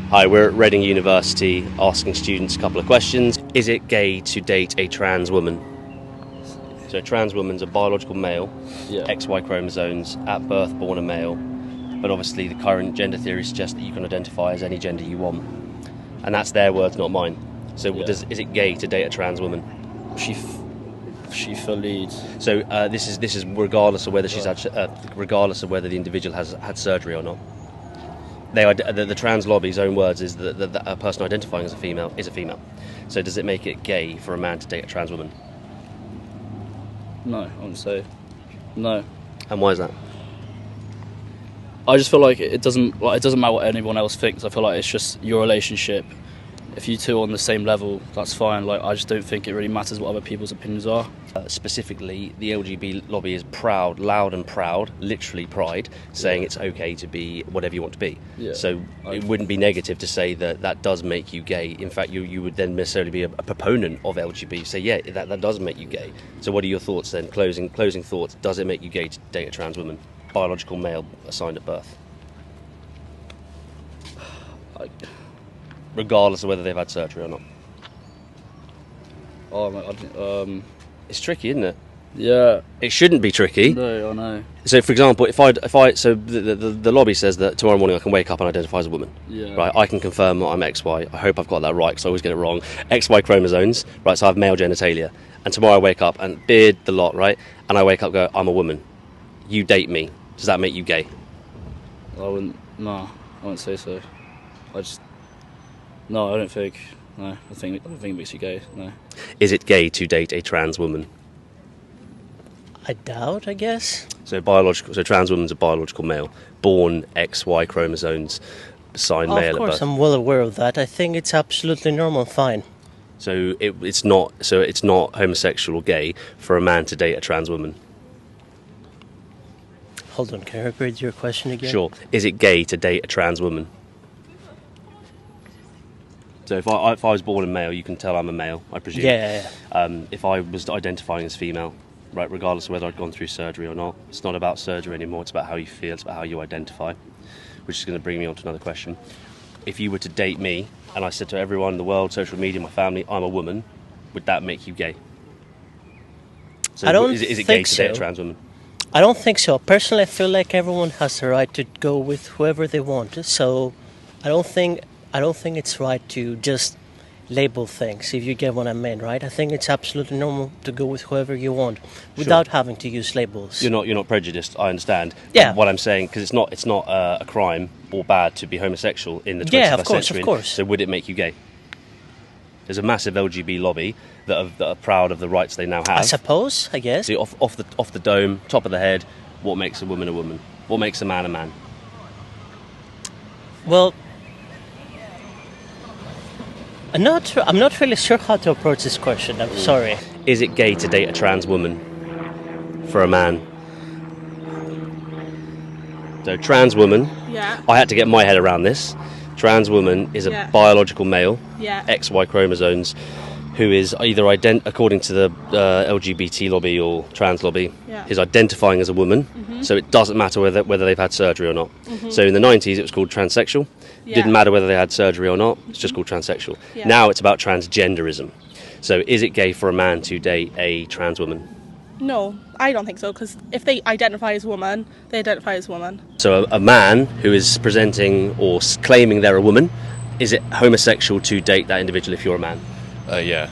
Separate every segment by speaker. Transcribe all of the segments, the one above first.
Speaker 1: Hi, we're at Reading University asking students a couple of questions. Is it gay to date a trans woman? So a trans woman's a biological male, XY chromosomes, at birth born a male, but obviously the current gender theory suggests that you can identify as any gender you want. And that's their words, not mine. So is it gay to date a trans woman?
Speaker 2: She fully.
Speaker 1: So this is regardless of whether she's regardless of whether the individual has had surgery or not. The trans lobby's own words is that a person identifying as a female is a female. So does it make it gay for a man to date a trans woman?
Speaker 2: No, I wouldn't say no.
Speaker 1: And why is that?
Speaker 2: I just feel like it doesn't matter what anyone else thinks. I feel like it's just your relationship. If you two are on the same level, that's fine. Like, I just don't think it really matters what other people's opinions are.
Speaker 1: Specifically, the LGBT lobby is proud, loud and proud, literally pride, saying it's okay to be whatever you want to be.
Speaker 2: Yeah.
Speaker 1: So it wouldn't be negative to say that does make you gay. In fact, you would then necessarily be a proponent of LGBT. Say, yeah, that does make you gay. So what are your thoughts then? Closing thoughts. Does it make you gay to date a trans woman? Biological male assigned at birth. Regardless of whether they've had surgery or not.
Speaker 2: Oh my God.
Speaker 1: It's tricky, isn't it?
Speaker 2: Yeah.
Speaker 1: It shouldn't be tricky.
Speaker 2: No, I know.
Speaker 1: So, for example, if I so the lobby says that tomorrow morning I can wake up and identify as a woman.
Speaker 2: Yeah.
Speaker 1: Right. I can confirm that I'm XY. I hope I've got that right because I always get it wrong. XY chromosomes. Right. So I have male genitalia, and tomorrow I wake up and beard the lot. Right. And I wake up and go, I'm a woman. You date me. Does that make you gay?
Speaker 2: I wouldn't. No, I wouldn't say so. No, I don't think. No, I don't think it makes you gay. No.
Speaker 1: Is it gay to date a trans woman?
Speaker 3: I doubt, I guess.
Speaker 1: So trans woman's a biological male, born XY chromosomes, assigned male.
Speaker 3: Of course, I'm well aware of that. I think it's absolutely normal, fine.
Speaker 1: So it's not homosexual or gay for a man to date a trans woman.
Speaker 3: Hold on, can you repeat your question again?
Speaker 1: Sure. Is it gay to date a trans woman? So if I was born a male, you can tell I'm a male, I presume.
Speaker 3: Yeah.
Speaker 1: If I was identifying as female, right, regardless of whether I'd gone through surgery or not, it's not about surgery anymore. It's about how you feel. It's about how you identify, which is going to bring me on to another question. If you were to date me, and I said to everyone in the world, social media, my family, I'm a woman, would that make you gay? So
Speaker 3: I don't
Speaker 1: is it
Speaker 3: think
Speaker 1: gay to
Speaker 3: so.
Speaker 1: date a trans woman?
Speaker 3: I don't think so. Personally, I feel like everyone has the right to go with whoever they want. So I don't think it's right to just label things, if you get what I mean, right? I think it's absolutely normal to go with whoever you want without having to use labels.
Speaker 1: You're not prejudiced, I understand.
Speaker 3: Yeah.
Speaker 1: But what I'm saying, because it's not a crime or bad to be homosexual in the 21st
Speaker 3: Yeah, of course,
Speaker 1: century.
Speaker 3: of course.
Speaker 1: So would it make you gay? There's a massive LGBT lobby that are proud of the rights they now have.
Speaker 3: I suppose, I guess.
Speaker 1: See, off the dome, top of the head, what makes a woman a woman? What makes a man a man?
Speaker 3: Well, I'm not really sure how to approach this question. I'm sorry.
Speaker 1: Is it gay to date a trans woman for a man? So trans woman.
Speaker 4: Yeah.
Speaker 1: I had to get my head around this. Trans woman is a biological male, XY chromosomes, who is either according to the LGBT lobby or trans lobby, is identifying as a woman. Mm-hmm. So it doesn't matter whether they've had surgery or not. Mm-hmm. So in the 90s it was called transsexual. Didn't matter whether they had surgery or not. It's just called transsexual. Yeah. Now it's about transgenderism. So is it gay for a man to date a trans woman?
Speaker 4: No, I don't think so, because if they identify as woman, they identify as woman.
Speaker 1: So a man who is presenting or claiming they're a woman, is it homosexual to date that individual if you're a man?
Speaker 5: Yeah.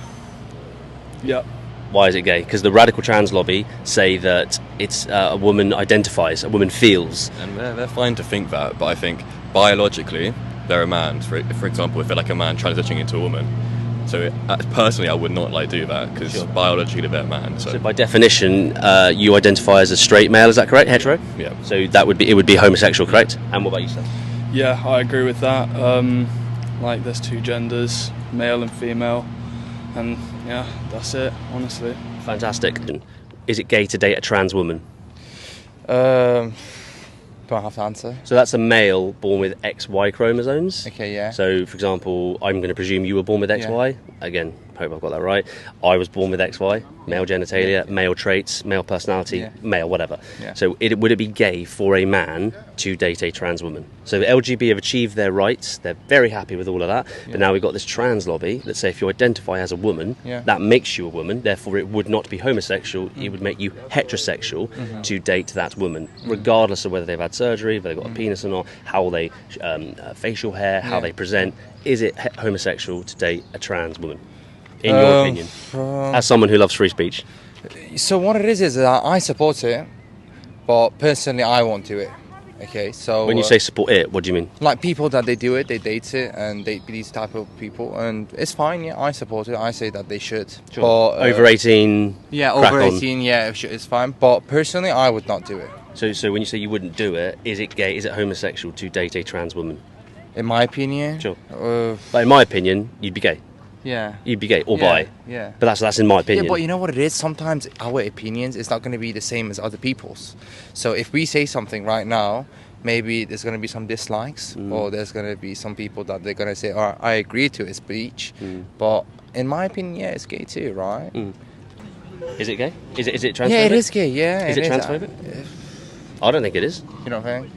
Speaker 2: Yeah.
Speaker 1: Why is it gay? Because the radical trans lobby say that it's a woman identifies, a woman feels.
Speaker 5: And they're fine to think that, but I think biologically they're a man. For example, if they're like a man transitioning into a woman. So personally, I would not do that because biologically they're a man.
Speaker 1: So by definition, you identify as a straight male. Is that correct? Hetero.
Speaker 5: Yeah.
Speaker 1: So it would be homosexual, correct? And what about you, Seth?
Speaker 6: Yeah, I agree with that. There's two genders, male and female, and yeah, that's it. Honestly.
Speaker 1: Fantastic. Is it gay to date a trans woman?
Speaker 7: Don't have to answer.
Speaker 1: So that's a male born with XY chromosomes.
Speaker 7: Okay, yeah.
Speaker 1: So, for example, I'm going to presume you were born with XY. Yeah. Again, hope I've got that right. I was born with XY, male genitalia, male traits, male personality, male whatever. So would it be gay for a man to date a trans woman? So the LGB have achieved their rights, they're very happy with all of that, but now we've got this trans lobby that say if you identify as a woman, that makes you a woman, therefore it would not be homosexual, it would make you heterosexual to date that woman, regardless of whether they've had surgery, whether they've got a penis or not, how they facial hair, how they present. Is it homosexual to date a trans woman, in your opinion, as someone who loves free speech?
Speaker 7: So what it is that I support it, but personally I won't do it. Okay, so
Speaker 1: when you say support it, what do you mean?
Speaker 7: Like people that they do it, they date it, and date these type of people, and it's fine. Yeah, I support it. I say that they should.
Speaker 1: Sure.
Speaker 7: But,
Speaker 1: over 18.
Speaker 7: Yeah, over 18. Yeah, it's fine. But personally, I would not do it.
Speaker 1: So when you say you wouldn't do it, is it gay? Is it homosexual to date a trans woman?
Speaker 7: In my opinion.
Speaker 1: Sure. But in my opinion, you'd be gay.
Speaker 7: Yeah.
Speaker 1: You'd be gay or bi.
Speaker 7: Yeah.
Speaker 1: But that's in my opinion.
Speaker 7: Yeah, but you know what it is? Sometimes our opinions is not going to be the same as other people's. So if we say something right now, maybe there's going to be some dislikes, or there's going to be some people that they're going to say, "Oh, I agree to his speech," but in my opinion, yeah, it's gay too, right?
Speaker 1: Is it gay? Is it transphobic?
Speaker 7: Yeah, it is gay. Yeah.
Speaker 1: Is it transphobic? I don't think it is.
Speaker 7: You know what I'm saying?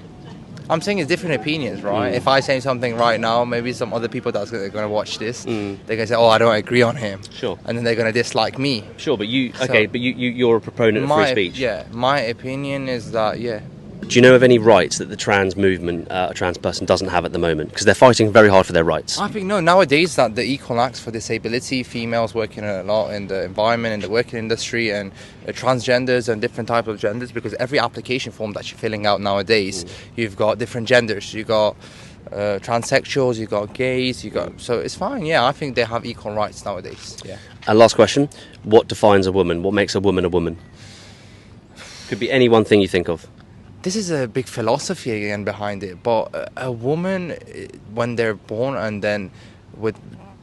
Speaker 7: I'm saying it's different opinions, right? If I say something right now, maybe some other people that's going to watch this, they're going to say, "Oh, I don't agree on him."
Speaker 1: Sure.
Speaker 7: And then they're going to dislike me.
Speaker 1: Sure, but you're a proponent of free speech.
Speaker 7: Yeah, my opinion is that,
Speaker 1: Do you know of any rights that the trans movement, a trans person doesn't have at the moment? Because they're fighting very hard for their rights.
Speaker 7: I think, no, nowadays that the Equal Acts for Disability, females working a lot in the environment, in the working industry, and transgenders and different types of genders, because every application form that you're filling out nowadays, you've got different genders. You've got transsexuals, you've got gays, so it's fine. Yeah, I think they have equal rights nowadays. Yeah.
Speaker 1: And last question, what defines a woman? What makes a woman a woman? Could be any one thing you think of.
Speaker 7: This is a big philosophy again behind it, but a woman, when they're born and then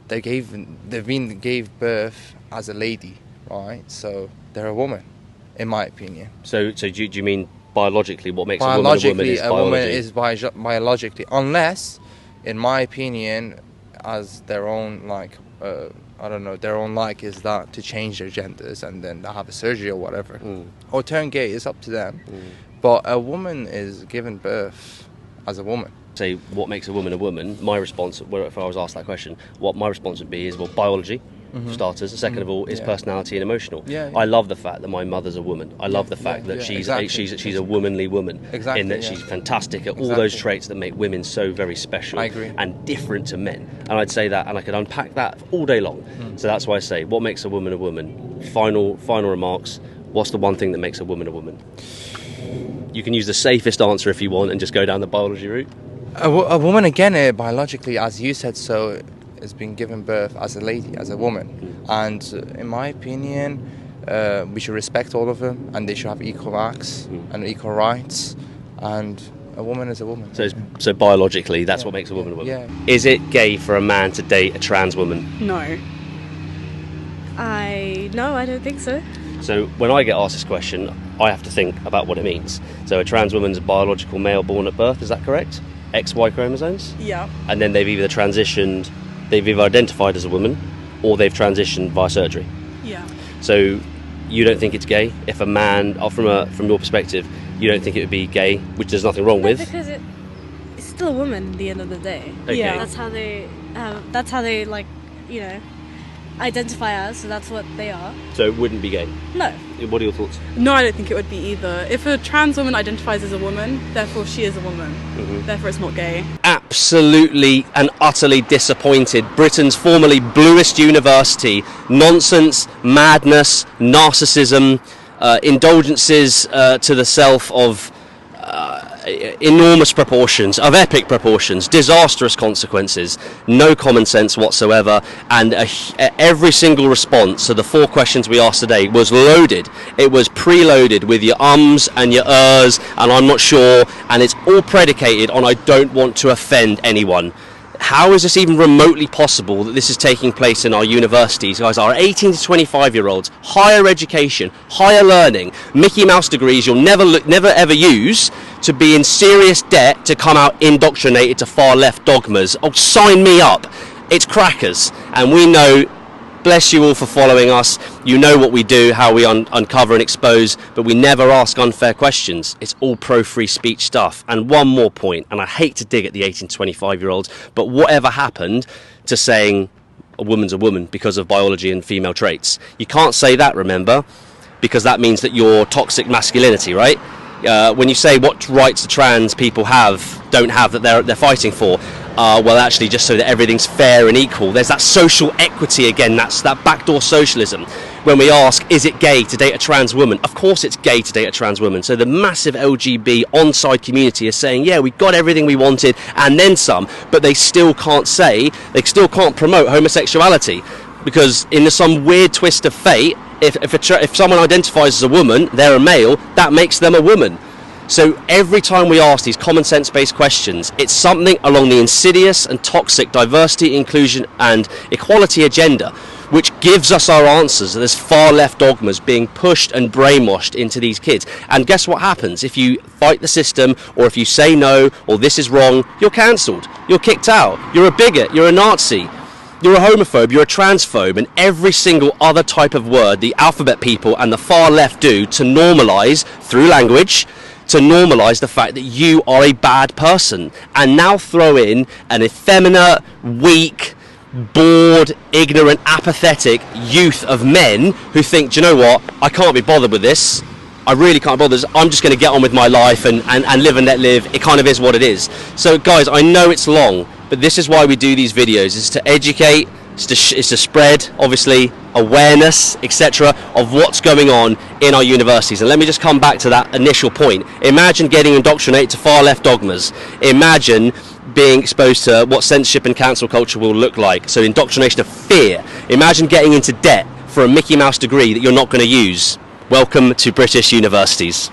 Speaker 7: they gave birth as a lady, right? So they're a woman, in my opinion.
Speaker 1: So do you mean biologically what makes a woman is biology?
Speaker 7: A woman is biologically, unless, in my opinion, as their own their own is that to change their genders and then have a surgery or whatever, or turn gay. It's up to them. But a woman is given birth as a woman.
Speaker 1: Say what makes a woman a woman. My response, if I was asked that question, what my response would be is, well, biology, for starters. And second of all, is personality and emotional. I love the fact that my mother's a woman. I love the fact that she's a womanly woman.
Speaker 7: Exactly.
Speaker 1: In that she's fantastic at all those traits that make women so very special.
Speaker 7: I agree.
Speaker 1: And different to men. And I'd say that, and I could unpack that all day long. So that's why I say, what makes a woman a woman? Final remarks. What's the one thing that makes a woman a woman? You can use the safest answer if you want and just go down the biology route.
Speaker 7: A woman, again, biologically, as you said, so has been given birth as a lady, as a woman. And in my opinion, we should respect all of them, and they should have equal acts and equal rights. And a woman is a woman.
Speaker 1: So biologically, that's what makes a woman a woman.
Speaker 7: Yeah.
Speaker 1: Is it gay for a man to date a trans woman?
Speaker 8: No. I don't think so.
Speaker 1: So when I get asked this question, I have to think about what it means. So a trans woman's a biological male born at birth, is that correct? XY chromosomes?
Speaker 4: Yeah.
Speaker 1: And then they've either identified as a woman, or they've transitioned via surgery.
Speaker 4: Yeah.
Speaker 1: So you don't think it's gay if a man, or from your perspective, you don't think it would be gay, which there's nothing wrong with?
Speaker 8: Because it's still a woman at the end of the day.
Speaker 1: Okay.
Speaker 4: Yeah.
Speaker 8: That's how they identify as, so that's what they are.
Speaker 1: So it wouldn't be gay?
Speaker 8: No.
Speaker 1: What are your thoughts?
Speaker 4: No, I don't think it would be either. If a trans woman identifies as a woman, therefore she is a woman. Therefore it's not gay.
Speaker 1: Absolutely and utterly disappointed. Britain's formerly bluest university. Nonsense, madness, narcissism, indulgences to the self of enormous proportions, of epic proportions, disastrous consequences, no common sense whatsoever, and every single response to the 4 questions we asked today was loaded. It was preloaded with your ums and your ers and I'm not sure, and it's all predicated on I don't want to offend anyone. How is this even remotely possible that this is taking place in our universities? Guys, our 18 to 25 year olds, higher education, higher learning, Mickey Mouse degrees you'll never ever use, to be in serious debt to come out indoctrinated to far left dogmas. Oh, sign me up. It's crackers. And we know Bless you all for following us. You know what we do, how we uncover and expose, but we never ask unfair questions. It's all pro-free speech stuff. And one more point, and I hate to dig at the 18 to 25-year-olds, but whatever happened to saying a woman's a woman because of biology and female traits? You can't say that, remember, because that means that you're toxic masculinity, right? When you say what rights the trans people don't have that they're fighting for, well, actually, just so that everything's fair and equal. There's that social equity again. That's that backdoor socialism. When we ask, is it gay to date a trans woman? Of course, it's gay to date a trans woman. So the massive LGB on-side community is saying, yeah, we got everything we wanted and then some, but they still can't promote homosexuality, because in some weird twist of fate, if someone identifies as a woman, they're a male, that makes them a woman. So every time we ask these common sense based questions, it's something along the insidious and toxic diversity, inclusion and equality agenda, which gives us our answers. There's far left dogmas being pushed and brainwashed into these kids. And guess what happens? If you fight the system, or if you say no, or this is wrong, you're cancelled, you're kicked out, you're a bigot, you're a Nazi, you're a homophobe, you're a transphobe, and every single other type of word the alphabet people and the far left do to normalise, through language, to normalise the fact that you are a bad person. And now throw in an effeminate, weak, bored, ignorant, apathetic youth of men who think, do you know what, I can't be bothered with this. I really can't bother. I'm just going to get on with my life and live and let live. It kind of is what it is. So guys, I know it's long, but this is why we do these videos, is to educate, is to spread, obviously, awareness, etc., of what's going on in our universities. And let me just come back to that initial point. Imagine getting indoctrinated to far left dogmas. Imagine being exposed to what censorship and cancel culture will look like. So indoctrination of fear. Imagine getting into debt for a Mickey Mouse degree that you're not going to use. Welcome to British universities.